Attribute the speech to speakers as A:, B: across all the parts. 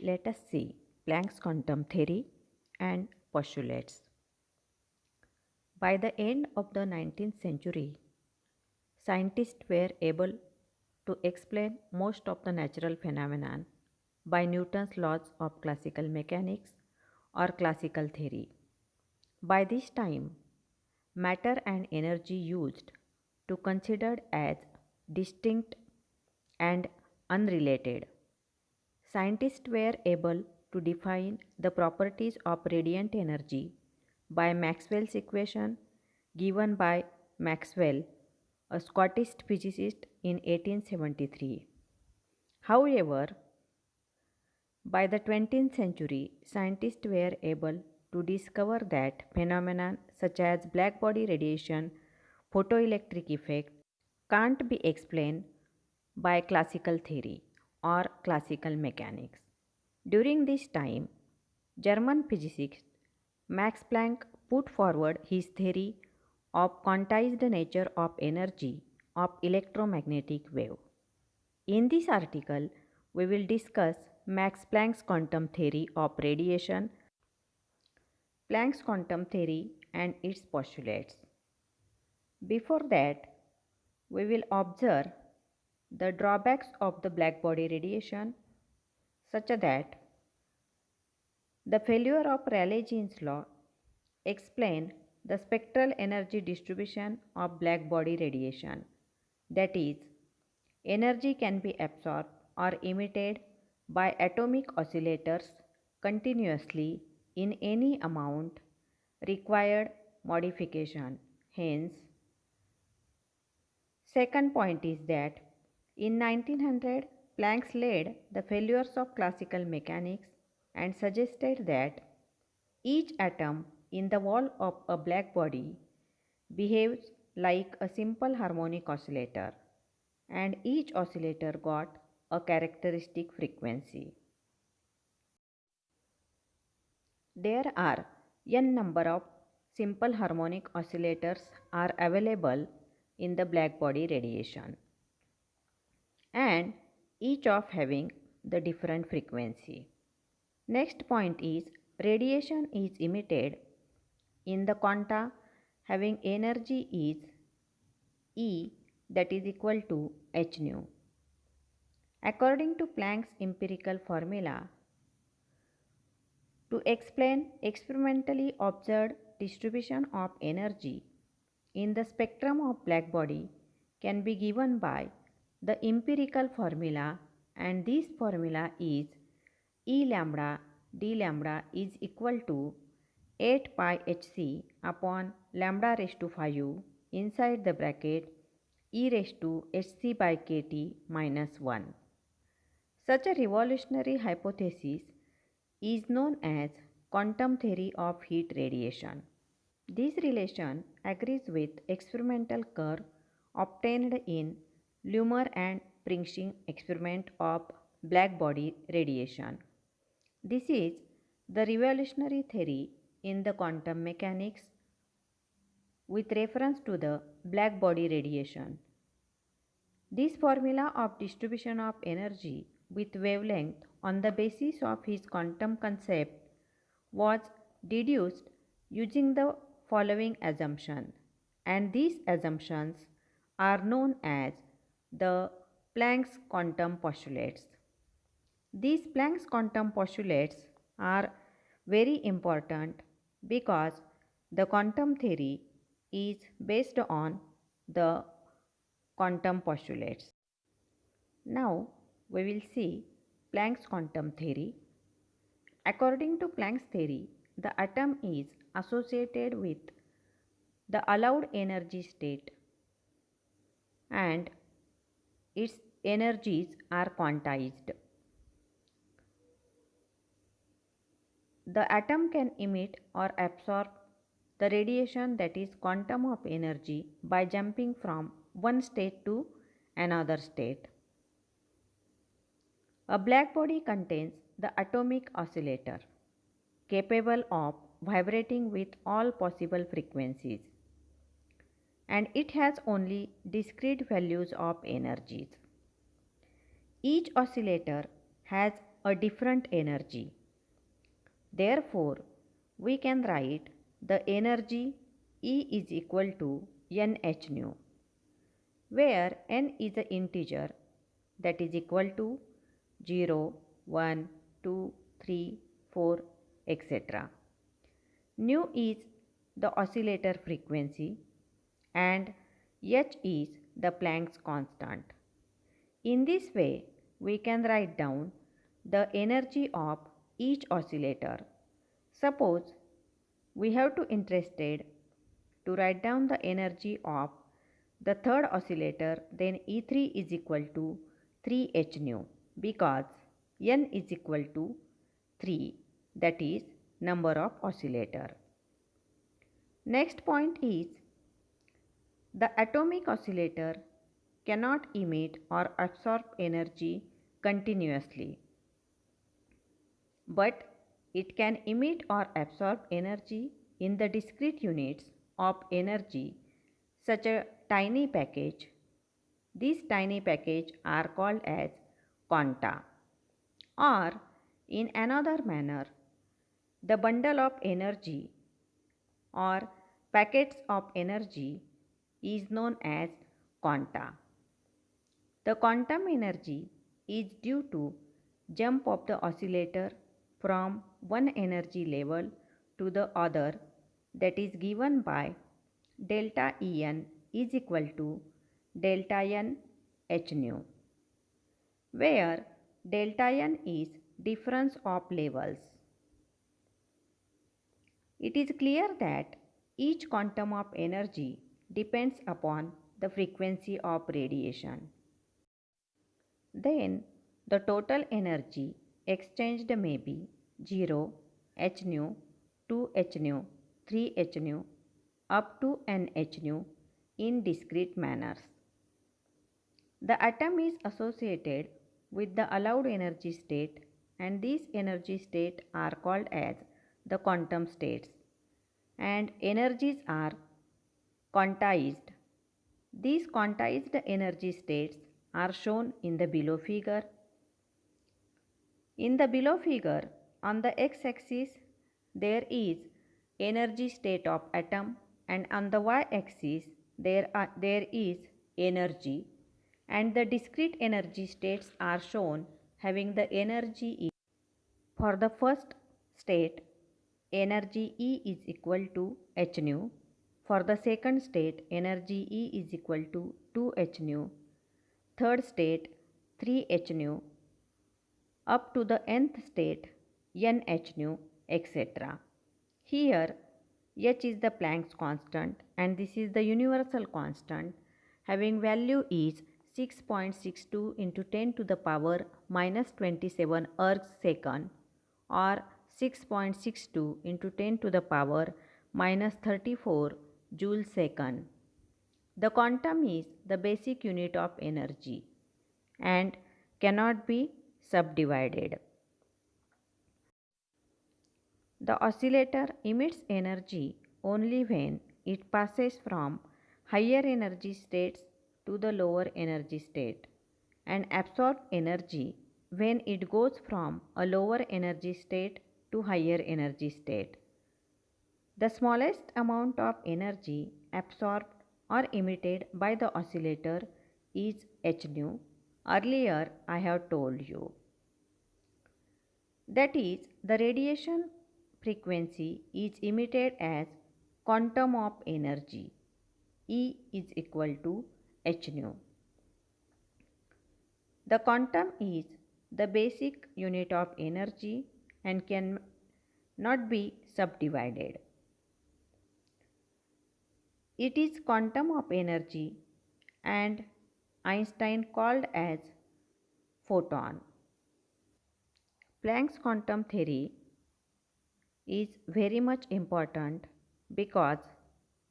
A: Let us see Planck's quantum theory and postulates. By the end of the 19th century, scientists were able to explain most of the natural phenomena by Newton's laws of classical mechanics or classical theory. By this time, matter and energy used to considered as distinct and unrelated. Scientists were able to define the properties of radiant energy by Maxwell's equation given by Maxwell, a Scottish physicist in 1873. However, by the 20th century, scientists were able to discover that phenomena such as black body radiation, photoelectric effect can't be explained by classical theory or classical mechanics. During this time, German physicist Max Planck put forward his theory of quantized nature of energy of electromagnetic wave. In this article, we will discuss Max Planck's quantum theory of radiation, Planck's quantum theory and its postulates. Before that, we will observe the drawbacks of the black body radiation such that the failure of Rayleigh-Jean's law explain the spectral energy distribution of black body radiation. That is, energy can be absorbed or emitted by atomic oscillators continuously in any amount required modification. Hence, second point is that in 1900 Planck laid the failures of classical mechanics and suggested that each atom in the wall of a black body behaves like a simple harmonic oscillator and each oscillator got a characteristic frequency. There are n number of simple harmonic oscillators are available in the black body radiation and each of having the different frequency. Next point is radiation is emitted in the quanta having energy is E that is equal to h nu. According to Planck's empirical formula, to explain experimentally observed distribution of energy in the spectrum of black body can be given by the empirical formula, and this formula is E lambda d lambda is equal to 8 pi hc upon lambda raised to 5 inside the bracket e raised to hc by kt minus 1. Such a revolutionary hypothesis is known as quantum theory of heat radiation. This relation agrees with experimental curve obtained in Lummer and Pringsing experiment of black body radiation. This is the revolutionary theory in the quantum mechanics with reference to the black body radiation. This formula of distribution of energy with wavelength on the basis of his quantum concept was deduced using the following assumption, and these assumptions are known as the Planck's quantum postulates. These Planck's quantum postulates are very important because the quantum theory is based on the quantum postulates. Now we will see Planck's quantum theory. According to Planck's theory, the atom is associated with the allowed energy state and its energies are quantized. The atom can emit or absorb the radiation that is quantum of energy by jumping from one state to another state. A black body contains the atomic oscillator capable of vibrating with all possible frequencies, and it has only discrete values of energies. Each oscillator has a different energy. Therefore, we can write the energy E is equal to nh nu, where n is an integer that is equal to 0, 1, 2, 3, 4, etc. Nu is the oscillator frequency and h is the Planck's constant. In this way, we can write down the energy of each oscillator. Suppose we have to interested to write down the energy of the third oscillator, then E3 is equal to 3h nu because n is equal to 3, that is number of oscillator. Next point is the atomic oscillator cannot emit or absorb energy continuously, but it can emit or absorb energy in the discrete units of energy such a tiny package. These tiny packages are called as quanta, or in another manner, the bundle of energy or packets of energy is known as quanta. The quantum energy is due to jump of the oscillator from one energy level to the other, that is given by delta En is equal to delta n h nu, where delta n is difference of levels. It is clear that each quantum of energy depends upon the frequency of radiation. Then the total energy exchanged may be 0, h nu, 2 h nu, 3 h nu, up to n h nu in discrete manners. The atom is associated with the allowed energy state, and these energy states are called as the quantum states, and energies are quantized. These quantized energy states are shown in the below figure. In the below figure, on the x-axis there is energy state of atom, and on the y-axis there is energy, and the discrete energy states are shown having the energy E. For the first state, energy E is equal to h nu. For the second state, energy E is equal to 2 h nu. Third state, 3 h nu, up to the nth state, n h nu, etc. Here, h is the Planck's constant, and this is the universal constant having value is 6.62 into 10 to the power minus 27 ergs second, or 6.62 into 10 to the power minus 34 joule second. The quantum is the basic unit of energy and cannot be subdivided. The oscillator emits energy only when it passes from higher energy states to the lower energy state, and absorbs energy when it goes from a lower energy state to higher energy state. The smallest amount of energy absorbed or emitted by the oscillator is h nu. Earlier I have told you. That is, the radiation frequency is emitted as quantum of energy. E is equal to h nu. The quantum is the basic unit of energy and can not be subdivided. It is quantum of energy, and Einstein called as photon. Planck's quantum theory is very much important because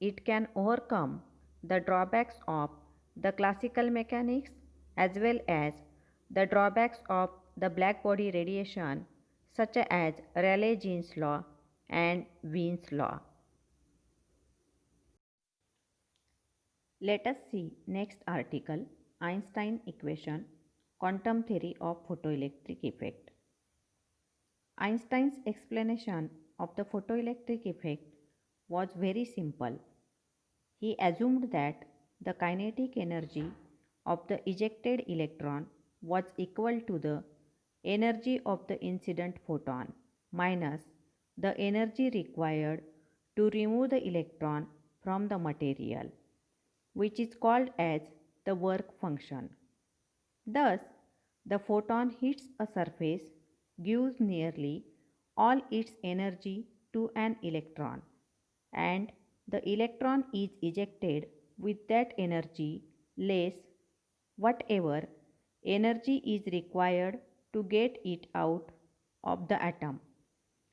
A: it can overcome the drawbacks of the classical mechanics as well as the drawbacks of the blackbody radiation, such as Rayleigh-Jean's law and Wien's law. Let us see next article, Einstein equation, quantum theory of photoelectric effect. Einstein's explanation of the photoelectric effect was very simple. He assumed that the kinetic energy of the ejected electron was equal to the energy of the incident photon minus the energy required to remove the electron from the material, which is called as the work function. Thus, the photon hits a surface, gives nearly all its energy to an electron, and the electron is ejected with that energy less whatever energy is required to get it out of the atom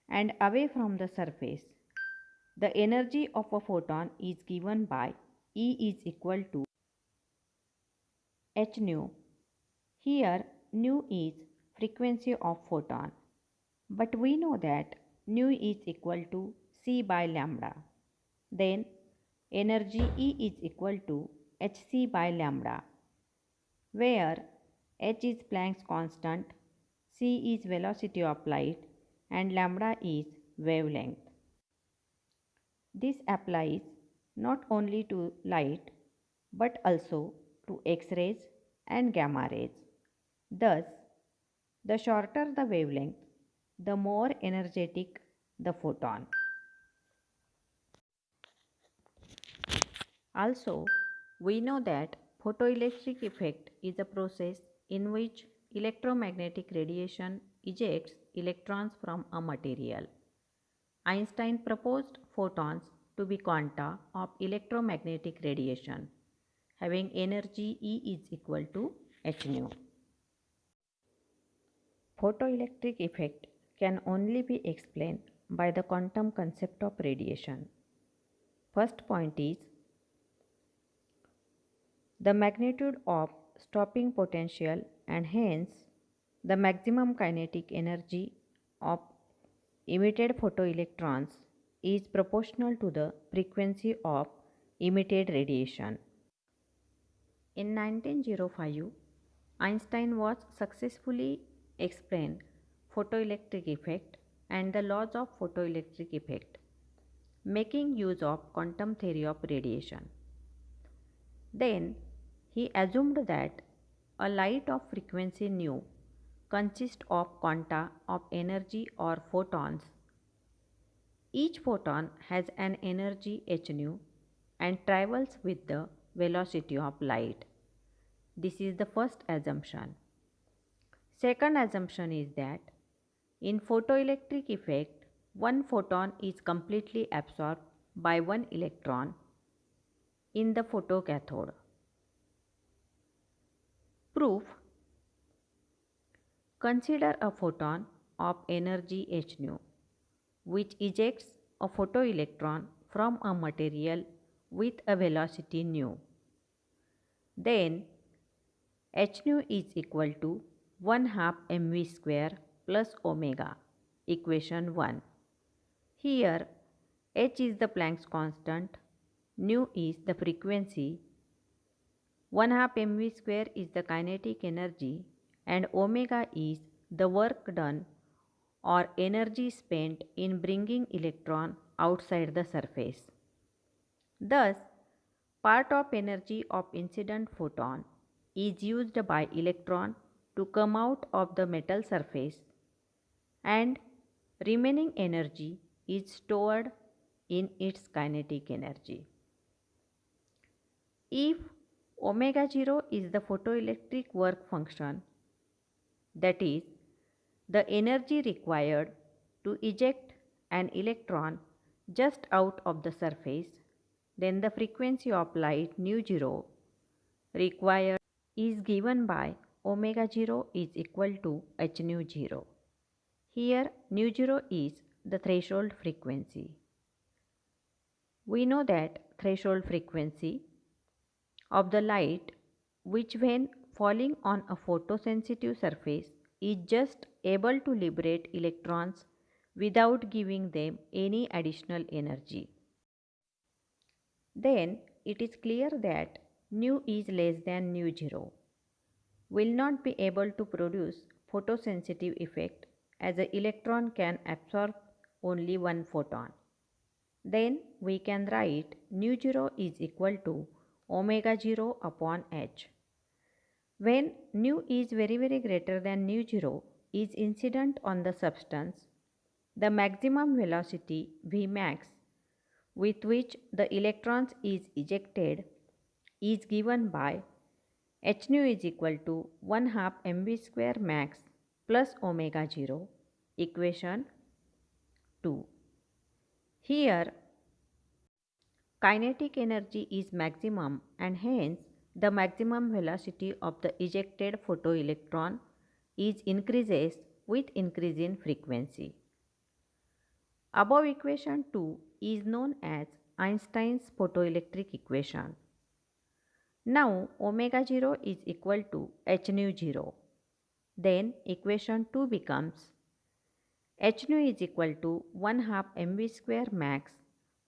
A: and away from the surface. The energy of a photon is given by E is equal to h nu. Here nu is frequency of photon, but we know that nu is equal to c by lambda. Then energy E is equal to hc by lambda, where h is Planck's constant, c is velocity of light, and lambda is wavelength. This applies not only to light but also to X-rays and gamma rays. Thus, the shorter the wavelength, the more energetic the photon. Also, we know that photoelectric effect is a process in which electromagnetic radiation ejects electrons from a material. Einstein proposed photons to be quanta of electromagnetic radiation, having energy E is equal to h nu. Photoelectric effect can only be explained by the quantum concept of radiation. First point is the magnitude of stopping potential and hence the maximum kinetic energy of emitted photoelectrons is proportional to the frequency of emitted radiation. In 1905, Einstein was successfully explained photoelectric effect and the laws of photoelectric effect, making use of quantum theory of radiation. Then he assumed that a light of frequency nu consists of quanta of energy or photons. Each photon has an energy h nu and travels with the velocity of light. This is the first assumption. Second assumption is that in photoelectric effect, one photon is completely absorbed by one electron in the photocathode. Proof: consider a photon of energy h nu, which ejects a photoelectron from a material with a velocity nu. Then h nu is equal to 1/2 mv square plus omega, equation 1. Here h is the Planck's constant, nu is the frequency, 1/2 mv square is the kinetic energy, and omega is the work done or energy spent in bringing electron outside the surface. Thus, part of energy of incident photon is used by electron to come out of the metal surface and remaining energy is stored in its kinetic energy. If omega 0 is the photoelectric work function, that is, the energy required to eject an electron just out of the surface, then the frequency of light nu 0 required is given by omega 0 is equal to h nu 0. Here nu 0 is the threshold frequency. We know that threshold frequency of the light, which when falling on a photosensitive surface is just able to liberate electrons without giving them any additional energy. Then it is clear that nu is less than nu 0 will not be able to produce photosensitive effect as an electron can absorb only one photon. Then we can write nu 0 is equal to omega 0 upon h. When nu is very greater than nu 0 is incident on the substance, the maximum velocity Vmax with which the electrons is ejected is given by h nu is equal to 1 half mv square max plus omega 0, equation 2. Here kinetic energy is maximum and hence the maximum velocity of the ejected photoelectron is increases with increase in frequency. Above equation 2 is known as Einstein's photoelectric equation. Now omega 0 is equal to h nu 0. Then equation 2 becomes h nu is equal to 1 half mv square max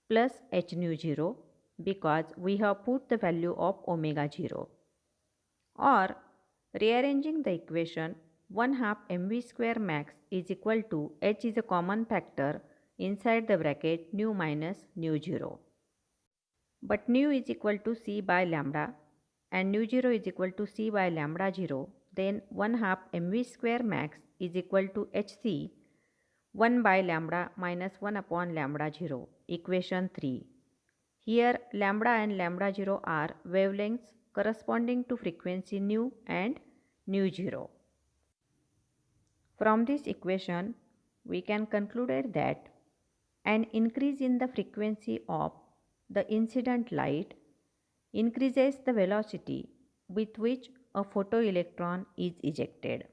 A: plus h nu 0 because we have put the value of omega 0. Or rearranging the equation, 1 half mv square max is equal to h is a common factor inside the bracket nu minus nu 0. But nu is equal to c by lambda and nu 0 is equal to c by lambda 0, then 1 half mv square max is equal to hc 1 by lambda minus 1 upon lambda 0, equation 3. Here lambda and lambda 0 are wavelengths corresponding to frequency nu and nu 0. From this equation, we can conclude that an increase in the frequency of the incident light increases the velocity with which a photoelectron is ejected.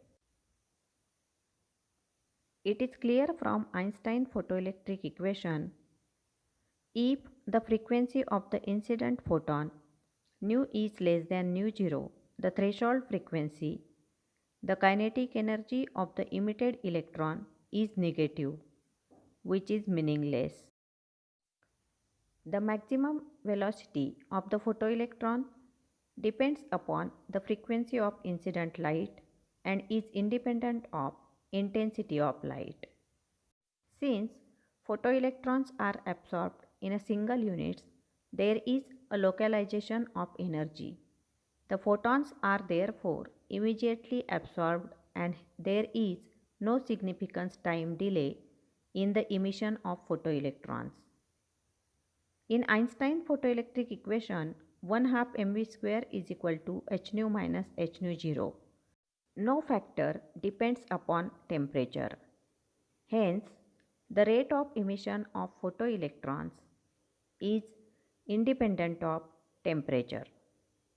A: It is clear from Einstein photoelectric equation, if the frequency of the incident photon nu is less than nu 0, the threshold frequency, the kinetic energy of the emitted electron is negative, which is meaningless. The maximum velocity of the photoelectron depends upon the frequency of incident light and is independent of intensity of light. Since photoelectrons are absorbed in a single unit, there is a localization of energy. The photons are therefore immediately absorbed and there is no significant time delay in the emission of photoelectrons. In Einstein photoelectric equation, 1 half mv square is equal to h nu minus h nu 0. No factor depends upon temperature. Hence, the rate of emission of photoelectrons is independent of temperature.